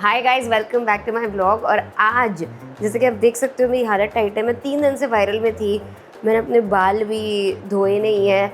Hi guys, welcome back to my blog. और आज जैसे कि आप देख सकते हो मेरी हालत टाइट है। मैं 3 दिन से वायरल में थी, मैंने अपने बाल भी धोए नहीं है।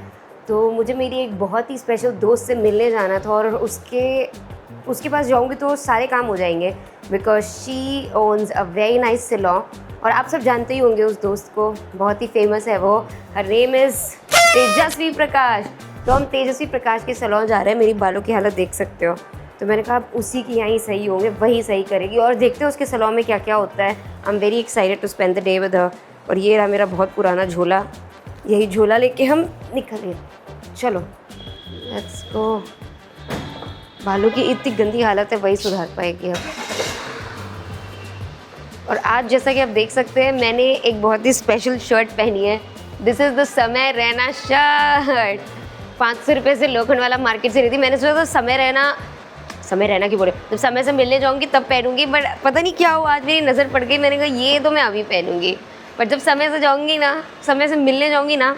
तो मुझे मेरी एक बहुत ही स्पेशल दोस्त से मिलने जाना था और उसके पास जाऊंगी तो सारे काम हो जाएंगे, because she owns a very nice salon. और आप सब जानते ही होंगे उस दोस्त को, बहुत ही फेमस है वो। Her name is Tejasswi Prakash. तो हम तेजस्वी प्रकाश के सैलून जा रहे हैं। मेरी बालों की हालत देख सकते हो, तो मैंने कहा उसी की यहाँ ही सही होंगे, वही सही करेगी। और देखते हैं उसके सैलून में क्या क्या होता है। I am very excited to spend the day with her. और ये रहा मेरा बहुत पुराना झोला, यही झोला लेके हम निकले। चलो लेट्स गो। बालों की इतनी गंदी हालत है, वही सुधार पाएगी अब। और आज जैसा कि आप देख सकते हैं, मैंने एक बहुत ही स्पेशल शर्ट पहनी है। दिस इज़ द समय रैना शर्ट। 500 रुपये से लोखंड वाला मार्केट से रही थी। मैंने सोचा था समय रहना की बोले, जब समय से मिलने जाऊंगी तब पहनूंगी, बट पता नहीं क्या हुआ, आज मेरी नज़र पड़ गई। मैंने कहा ये तो मैं अभी पहनूंगी, पर जब समय से जाऊंगी ना, समय से मिलने जाऊंगी ना,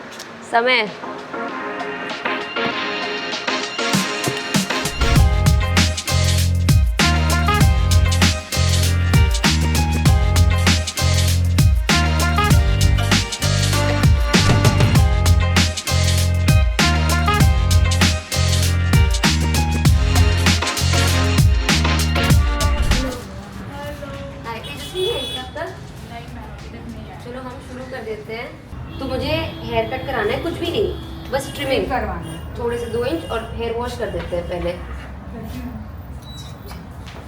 समय चलो हम शुरू कर देते हैं। तो मुझे हेयर कट कराना है, कुछ भी नहीं, बस ट्रिमिंग करवाना है थोड़े से 2 इंच, और हेयर वॉश कर देते हैं पहले।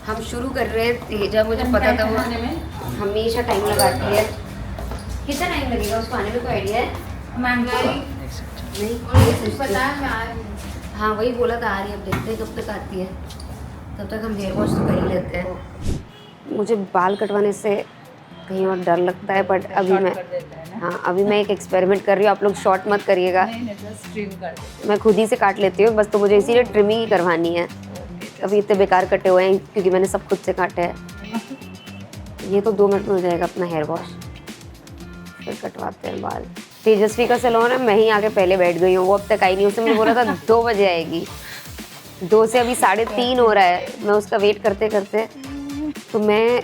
हम शुरू कर रहे हैं। तेजा, मुझे पता था वो हमेशा टाइम लगाती है। कितना टाइम लगेगा उसको आने में, कोई आइडिया है? नहीं पता है। हाँ वही बोला था, आ रही है, अब देखते हैं कब तक आती है। तब तक हम हेयर वॉश तो कर ही लेते हैं। मुझे बाल कटवाने से कहीं और डर लगता है, बट अभी मैं एक एक्सपेरिमेंट कर रही हूँ। आप लोग शॉर्ट मत करिएगा, मैं खुद ही से काट लेती हूँ बस। तो मुझे इसीलिए ट्रिमिंग ही करवानी है। अभी इतने बेकार कटे हुए हैं क्योंकि मैंने सब खुद से काटे हैं। ये तो 2 मिनट में हो जाएगा अपना हेयर वॉश, फिर कटवाते हैं बाल। तेजस्वी का सैलून है, मैं ही आके पहले बैठ गई हूँ, वो अब तक आई नहीं। उसने मुझे बोला था 2 बजे आएगी, 2 से अभी 3:30 हो रहा है। मैं उसका वेट करते करते, तो मैं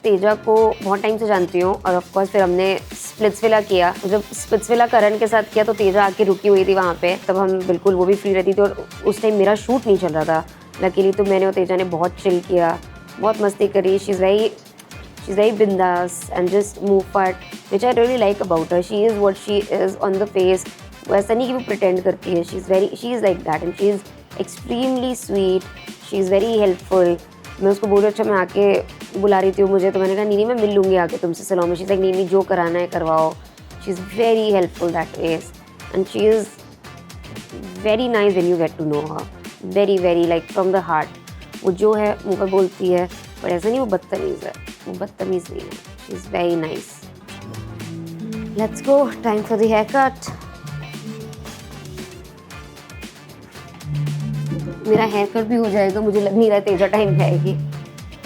तेजा को बहुत टाइम से जानती हूँ। और ऑफ कोर्स फिर हमने स्प्लिट्सविला किया। जब स्प्लिट्सविला करण के साथ किया तो तेजा आके रुकी हुई थी वहाँ पे, तब हम बिल्कुल वो भी फ्री रहती थी। और उस टाइम मेरा शूट नहीं चल रहा था लकीली, तो मैंने और तेजा ने बहुत चिल किया, बहुत मस्ती करी। शी इज़ वेरी बिंदास and just move part, which I really like about her. She is what she is on the face. वो ऐसा नहीं कि वो प्रिटेंड करती है, she is like that and she is extremely sweet, she is very helpful. मैं उसको बोली अच्छा मैं आके बुला रही थी मुझे, तो मैंने कहा नहीं मैं मिल लूँगी आके तुमसे सैलून में। शी इज़ लाइक नहीं जो कराना है करवाओ। She is very helpful that ways and she is very nice when you get to know her, very very like from the heart. वो जो है मुँह पर बोलती है, पर ऐसा नहीं वो बदतमीज़ है, वो बदतमीज़ नहीं है। She is very nice. Let's go, time for the hair cut. मेरा हेयर कट भी हो जाएगा, मुझे लग नहीं रहा है तेजा टाइम खाएगी।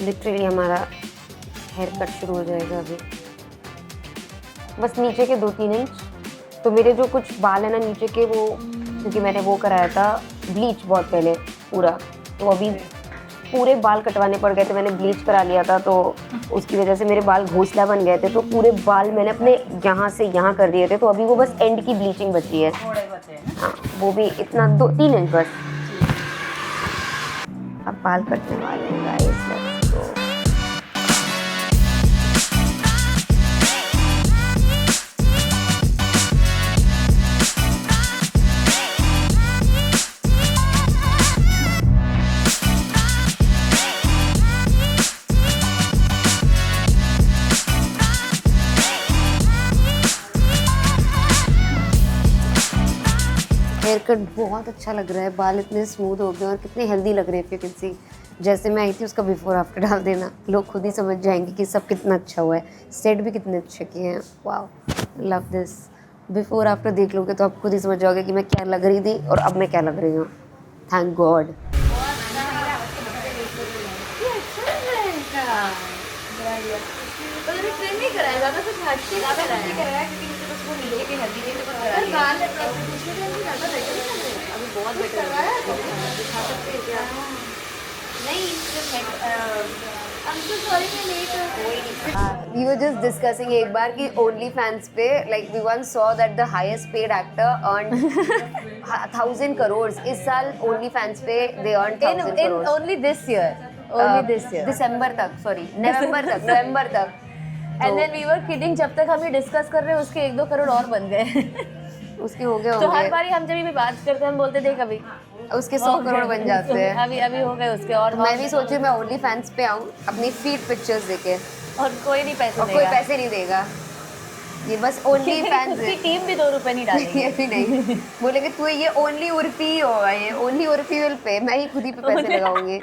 लिटरली हमारा हेयर कट शुरू हो जाएगा अभी। बस नीचे के 2-3 इंच। तो मेरे जो कुछ बाल है ना नीचे के, वो क्योंकि मैंने वो कराया था ब्लीच बहुत पहले पूरा, तो अभी पूरे बाल कटवाने पड़ गए थे। मैंने ब्लीच करा लिया था, तो उसकी वजह से मेरे बाल घोंसला बन गए थे। तो पूरे बाल मैंने अपने यहाँ से यहाँ कर दिए थे, तो अभी वो बस एंड की ब्लीचिंग बची है। हाँ वो भी इतना 2-3 इंच बस। अब बाल कटने वाले हैं guys, let's go. Hair cut बहुत अच्छा लग रहा है, बाल इतने स्मूथ हो गए और कितने हेल्दी लग रहे हैं। यू कैन सी, जैसे मैं आई थी उसका बिफोर आफ्टर डाल देना, लोग खुद ही समझ जाएंगे कि सब कितना अच्छा हुआ है। सेट भी कितने अच्छे किए हैं, wow love this. Before after देख लोगे तो आप खुद ही समझ जाओगे कि मैं क्या लग रही थी और अब मैं क्या लग रही हूँ। Thank God. अभी बहुत बेटर दिखा सकते हैं क्या? नहीं सॉरी मैं late We were just discussing एक बार कि OnlyFans पे like we once saw that the highest paid actor earned 1,000 crores. इस साल OnlyFans पे they earned 1,000 crores. only this year. Only this year. दिसंबर तक, sorry, नवंबर तक. And then we were kidding, जब तक हम ये डिस्कस कर रहे हैं उसके 1-2 करोड़ और बन गए. उसके हो गए तो हर होंगे. बारी हम जब भी बात करते हैं हम बोलते देख अभी उसके 100 करोड़ बन जाते हैं. अभी हो गए उसके. और मैं भी सोची मैं OnlyFans पे आऊँ अपनी फीड पिक्चर्स देके और कोई नहीं पैसे और देगा. कोई पैसे नहीं देगा. ये बस OnlyFans उसकी है. टीम भी 2 रुपए नहीं डालेगी. ये भी नहीं बोलेंगे तू ये ओनली उर्फी ही होगा, ये ओनली उर्फी विल पे. मैं ही खुद ही पे पैसे लगाऊंगी.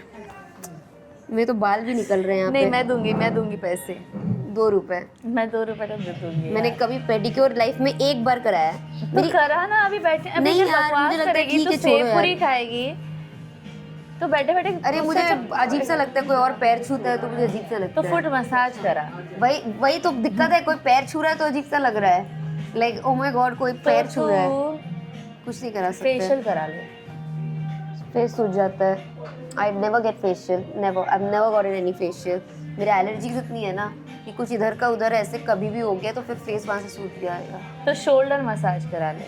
मेरे तो बाल भी निकल रहे हैं यहाँ नहीं पे. मैं दूंगी पैसे. 2 रुपए. मैं 2 रुपए तो दे दूंगी. मैंने कभी पेडिक्योर लाइफ में एक बार कराया है. तो करा ना. अभी बैठे अभी नहीं जब यार, बकवास मुझे लगता है करेगी ठीक तो है, छोड़ो सेव यार. पूरी खाएगी तो बैठे बैठे. अरे मुझे अजीब सा लगता है, कोई और पैर छूता है तो मुझे अजीब सा लगता तो है. फुट मसाज करा. वही तो दिक्कत है. कोई पैर छू रहा है तो अजीब सा लग रहा है. लाइक ओ माय गॉड कोई पैर छू रहा है. कुछ नहीं करा सकते. फेशियल करा लो. फेस सूज जाता है. I never get facial. Never. I never got any facial. मेरे एलर्जीज इतनी है ना कि कुछ इधर का उधर ऐसे कभी भी हो गया तो फिर फेस वहाँ से सूज जाएगा. तो शोल्डर मसाज करा ले.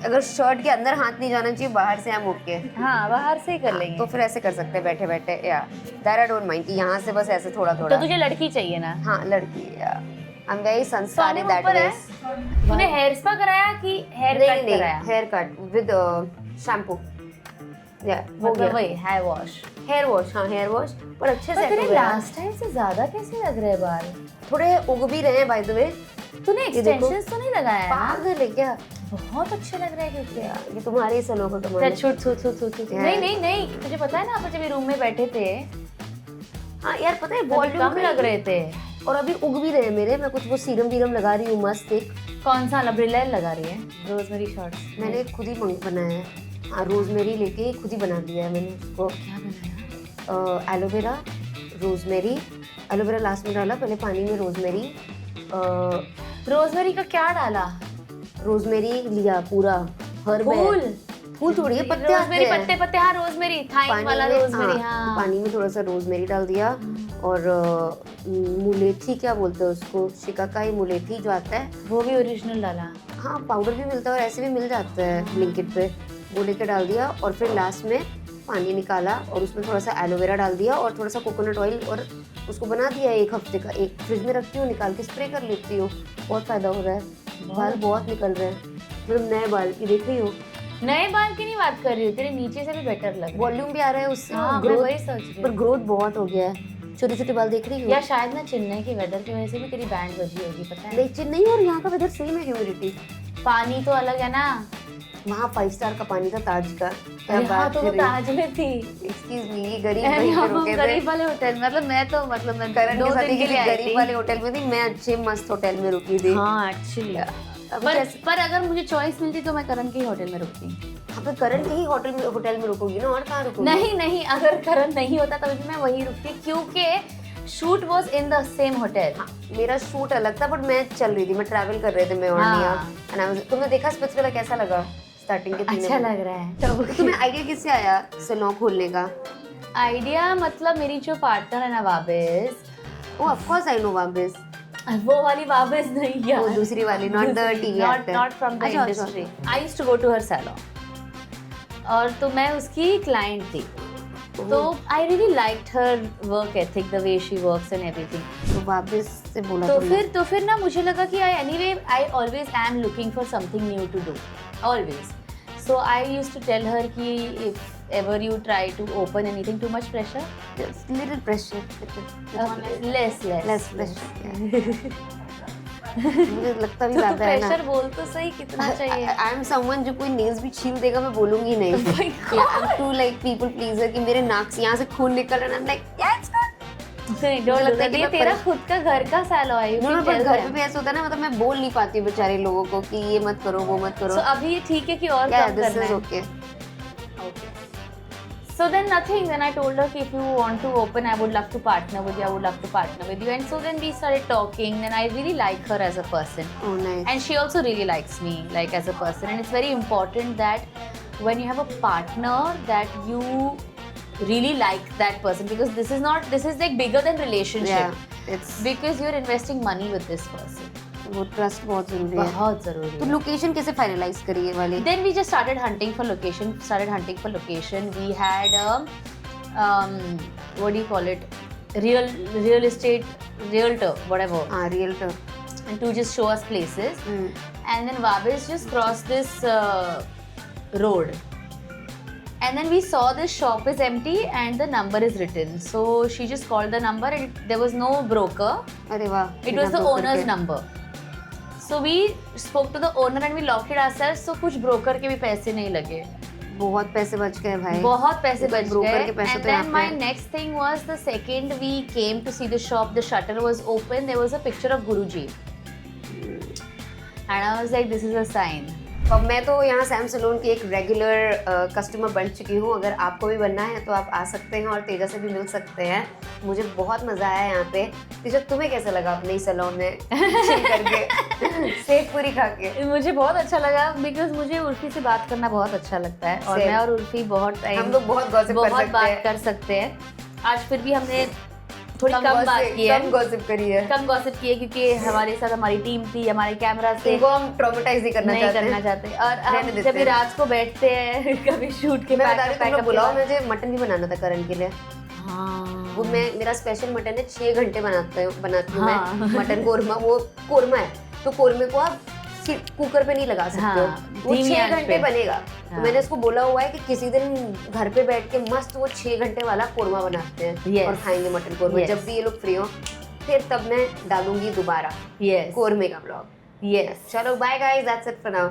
अगर शर्ट के अंदर हाथ नहीं जाना चाहिए, बाहर से हम ओके. हाँ बाहर से ही कर लेंगे. तो फिर ऐसे कर सकते हैं बैठे बैठे. या दैट आई डोंट माइंड कि यहाँ से बस ऐसे थोड़ा तो थोड़ा. तुझे लड़की चाहिए ना. हाँ लड़की. आई एम वेरी संस्कारी दैट ऊपर है. वे. तूने हेयर स्पा कराया कि हेयर नहीं कट नहीं कराया. Hair cut with shampoo. या हो मतलब गया. वही हेयर वॉश. Hair wash. हाँ हेयर वॉश पर अच्छे से. पर तेरे लास्ट टाइम से ज्यादा कैसे लग रहे हैं बाल. थोड़े उग भी रहे हैं बाय द वे. तूने एक्सटेंशंस तो नहीं लगाया है ना? पागल है क्या? बहुत अच्छे लग रहे हैं क्योंकि ये तुम्हारे ही सलों का कमाल है. नहीं तुझे पता है ना अपन जब ये रूम में बैठे थे हाँ यार पता है तभी वॉल्यूम कम लग रहे थे. और अभी उग भी रहे हैं मेरे. मैं कुछ वो सीरम वीरम लगा रही हूँ मस्त एक. कौन सा ब्रिलेल लगा रही है. Rosemary shots. मैंने खुद ही बनाया है. हाँ रोजमेरी लेके खुद ही बना दिया है मैंने उसको. क्या बनाया. Aloe vera rosemary. एलोवेरा लास्ट में डाला, पहले पानी में रोजमेरी. रोजमेरी का क्या डाला. रोजमेरी लिया पूरा. फूल थोड़ी है, पत्ते आते रोजमेरी हैं. पत्ते पत्ते. हाँ रोजमेरी थाइम वाला रोजमेरी. हाँ पानी में थोड़ा सा रोजमेरी डाल दिया. और मुलेठी क्या बोलते हैं उसको, शिकाकाई मुलेठी जो आता है वो भी ओरिजिनल डाला. हाँ पाउडर भी मिलता है और ऐसे भी मिल जाता है ब्लिंकिट पे. वो लेकर डाल दिया और फिर लास्ट में पानी निकाला और उसमें थोड़ा सा एलोवेरा डाल दिया और थोड़ा सा कोकोनट ऑयल और उसको बना दिया 1 हफ्ते का. एक फ्रिज में रखती हूँ, निकाल के स्प्रे कर लेती हूँ. बहुत फायदा हो रहा है. बाल बहुत निकल रहे हैं. मतलब नए बाल की देख रही हो. नए बाल की नहीं बात कर रही हूँ, तेरे नीचे से भी बेटर लग रहा है. वॉल्यूम भी आ रहा है उससे. हाँ मैं वही सोच रही पर हूँ. ग्रोथ बहुत हो गया है. छोटे छोटे बाल देख रही हो. या शायद ना चेन्नई के वेदर की वजह से भी तेरी बैंड बजी होगी. पता है नहीं चेन्नई और यहाँ का वेदर सेम है. ह्यूमिडिटी पानी तो अलग है ना. वहाँ 5 स्टार का पानी था ताज का. क्या अरे हाँ बात तो कर वो रही है. ताज में थी. एक्सक्यूज मी, ये गरीब अरे वहीं पे हम रुके थे. गरीब वाले होटल. मतलब मैं करण 2 के साथ दिन के किसी लिए आई गरीब थी. वाले होटल में थी. मैं अच्छे मस्त होटल में रुकी थी. हाँ एक्चुअली. पर अगर मुझे चॉइस मिलती तो मैं करण के ही होटल में रुकती. हाँ तो करण के ही होटल में रुकोगी ना. और कहाँ रुकोगी. नहीं अगर करण नहीं होता तब भी मैं वही रुकती क्योंकि shoot was in the same hotel. हाँ, मेरा शूट अलग था बट मैं चल रही थी. मैं ट्रैवल कर रहे थे मैं और निया. तुमने देखा स्पिट्स वाला कैसा लगा स्टार्टिंग के 3 अच्छा लग रहा है. तो तुम्हें आइडिया किससे आया सैलून खोलने का. आइडिया मतलब मेरी जो पार्टनर है ना वाबिस. Oh of course I know वाबिस. वो वाली वाबिस नहीं यार. वो दूसरी वाली not the TV actor. Not from the industry. I used to go to her salon और तो मैं उसकी क्लाइंट थी. तो I really liked her work ethic, the way she works and everything. तो वापस से बोला तो फिर ना मुझे लगा कि I always am looking for something new to do always. So I used to tell her कि if ever you try to open anything, too much pressure. Little pressure. Less pressure. मुझे लगता भी ज्यादा है ना. प्रेशर बोल तो सही कितना चाहिए. आई एम समवन जो कोई नेल्स भी छील देगा मैं बोलूंगी नहीं. I am too like people pleaser कि मेरे नाक से यहाँ से खून निकल रहा है. लाइक नहीं डोंट लगता है कि तेरा खुद का घर का सैलून है. नो पर घर पे भी ऐसा होता है ना. मतलब मैं बोल नहीं पाती बेचारे लोगों को कि ये मत करो वो मत करो. सो अभी ये ठीक है कि और कम करना है. Okay. So then nothing. Then I told her कि if you want to open, I would love to partner with you. I would love to partner with you. And so then we started talking. And I really like her as a person. Oh nice. And she also really likes me, like as a person. And it's very important that when you have a partner, that you really like that person, because this is like bigger than relationship. Yeah, it's Because you're investing money with this person. वो trust बहुत जरूरी है. बहुत जरूरी तो है. Location कैसे finalise करी ये वाली? Then we just started hunting for location. We had what do you call it? Real estate realtor, whatever. हाँ, realtor. And to just show us places. And then Vabish just crossed this road. And then we saw this shop is empty and the number is written. So she just called the number and there was no broker. अरे वाह. It was the owner's number. So we spoke to the owner and we locked it ourselves. So कुछ broker के भी पैसे नहीं लगे. बहुत पैसे बच गए भाई. बहुत पैसे बच broker के गए. पैसे And तो यहाँ then पे my हैं. next thing was the second we came to see the shop, the shutter was open. There was a picture of Guruji. And I was like, this is a sign. अब मैं तो यहाँ Sam salon की एक regular customer बन चुकी हूँ. अगर आपको भी बनना है तो आप आ सकते हैं और तेजा से भी मिल सकते हैं. मुझे बहुत मज़ा आया यहाँ पे. तेजा, तुम्हें कैसा लगा अपने ही सैलून में चिल करके सेव पूरी खा के? मुझे बहुत अच्छा लगा, बिकॉज मुझे उर्फी से बात करना बहुत अच्छा लगता है. और Same. मैं और उर्फी बहुत टाइम हम लोग बहुत गॉसिप कर सकते बात हैं. कर सकते हैं. आज फिर भी हमने थोड़ी कम gossip- बात की है, कम गॉसिप करी है. कम गॉसिप की है, क्योंकि हमारे साथ हमारी टीम थी, हमारे कैमरा से इनको हम ट्रॉमेटाइज नहीं करना चाहते. और रहने हम देते जब भी हैं. रात को बैठते हैं कभी शूट के मैं back बता रही to हूँ, तुम back लोग बुलाओ. के मुझे मटन भी बनाना था करण के लिए. हाँ. वो मेरा स्पेशल मटन है. 6 घंटे बनाती हूँ हाँ. मैं मटन कोरमा. वो कोरमा है तो कोरमे को आप कुकर पे नहीं लगा सकते हो. हाँ, वो धीमी 6 आंच घंटे पे. बनेगा. हाँ. तो मैंने उसको बोला हुआ है कि किसी दिन घर पे बैठ के मस्त वो 6 घंटे वाला कोरमा बनाते हैं. Yes. और खाएंगे मटन कोरमा. Yes. जब भी ये लोग फ्री हो फिर तब मैं डालूंगी दोबारा Yes. कोरमे का ब्लॉग. Yes. चलो bye guys, that's it for now.